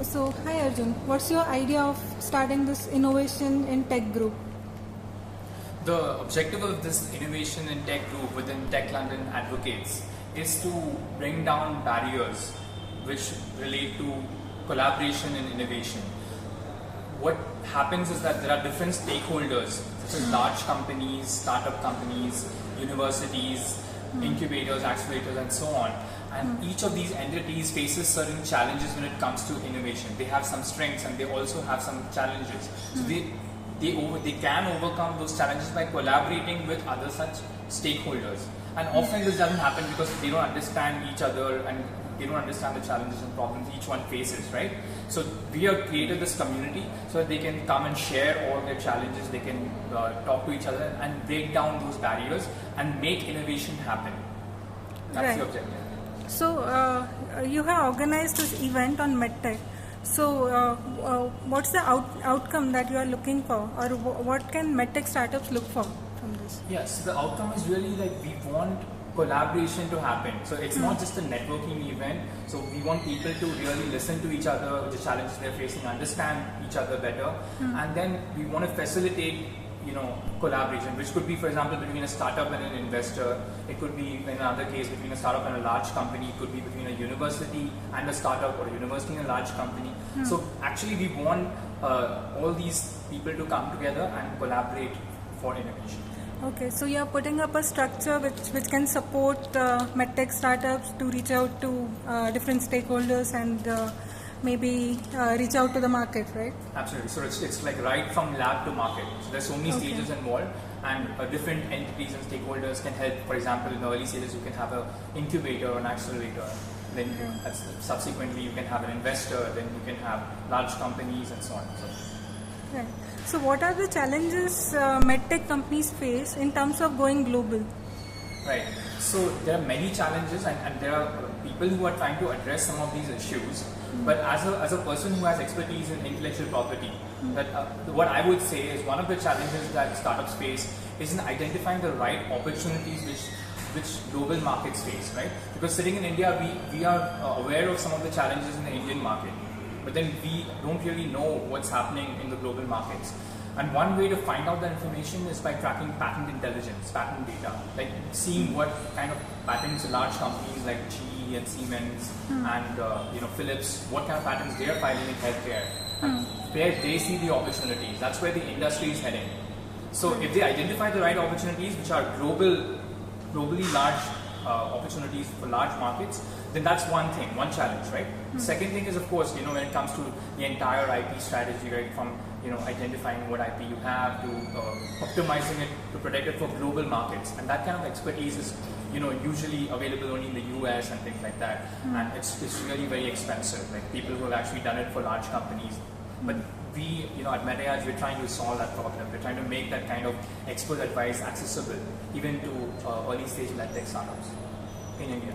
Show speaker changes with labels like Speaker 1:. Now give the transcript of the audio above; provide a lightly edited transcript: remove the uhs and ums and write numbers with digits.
Speaker 1: So, hi Arjun, what's your idea of starting this innovation in tech group?
Speaker 2: The objective of this innovation in tech group within Tech London Advocates is to bring down barriers which relate to collaboration and innovation. What happens is that there are different stakeholders, such as large companies, startup companies, universities, incubators, accelerators, and so on. And each of these entities faces certain challenges when it comes to innovation. They have some strengths and they also have some challenges. So they can overcome those challenges by collaborating with other such stakeholders. And often this doesn't happen because they don't understand each other and they don't understand the challenges and problems each one faces, right? So we have created this community so that they can come and share all their challenges, they can talk to each other and break down those barriers and make innovation happen. That's the objective.
Speaker 1: So you have organized this event on Medtech. So what's the outcome that you are looking for, or what can Medtech startups look for from this?
Speaker 2: Yes, the outcome is really like we want collaboration to happen. So it's not just a networking event. So we want people to really listen to each other, the challenges they're facing, understand each other better, and then we want to facilitate collaboration, which could be, for example, between a startup and an investor. It could be, in another case, between a startup and a large company. It could be between a university and a startup, or a university and a large company. So actually we want all these people to come together and collaborate for innovation.
Speaker 1: Okay, so you are putting up a structure which can support medtech startups to reach out to different stakeholders and maybe reach out to the market, right?
Speaker 2: Absolutely. So it's like right from lab to market. So there's so many stages involved, and different entities and stakeholders can help. For example, in the early stages, you can have an incubator or an accelerator. Then subsequently, you can have an investor. Then you can have large companies and so on.
Speaker 1: Right. So what are the challenges medtech companies face in terms of going global?
Speaker 2: Right. So there are many challenges, and there are people who are trying to address some of these issues. But as a person who has expertise in intellectual property, what I would say is one of the challenges that startups face is in identifying the right opportunities which global markets face. Right. Because sitting in India, we are aware of some of the challenges in the Indian market, but then we don't really know what's happening in the global markets. And one way to find out that information is by tracking patent intelligence, patent data, like seeing what kind of patents large companies like GE and Siemens and Philips, what kind of patents they are filing in healthcare, and where they see the opportunities. That's where the industry is heading. So if they identify the right opportunities, which are globally large opportunities for large markets, then that's one thing, one challenge, right? Second thing is, of course, when it comes to the entire IP strategy, right, from identifying what IP you have to optimizing it to protect it for global markets, and that kind of expertise is usually available only in the US and things like that, and it's really very expensive. Like people who have actually done it for large companies, but we at Medtech we're trying to solve that problem. We're trying to make that kind of expert advice accessible even to early stage medtech startups in India.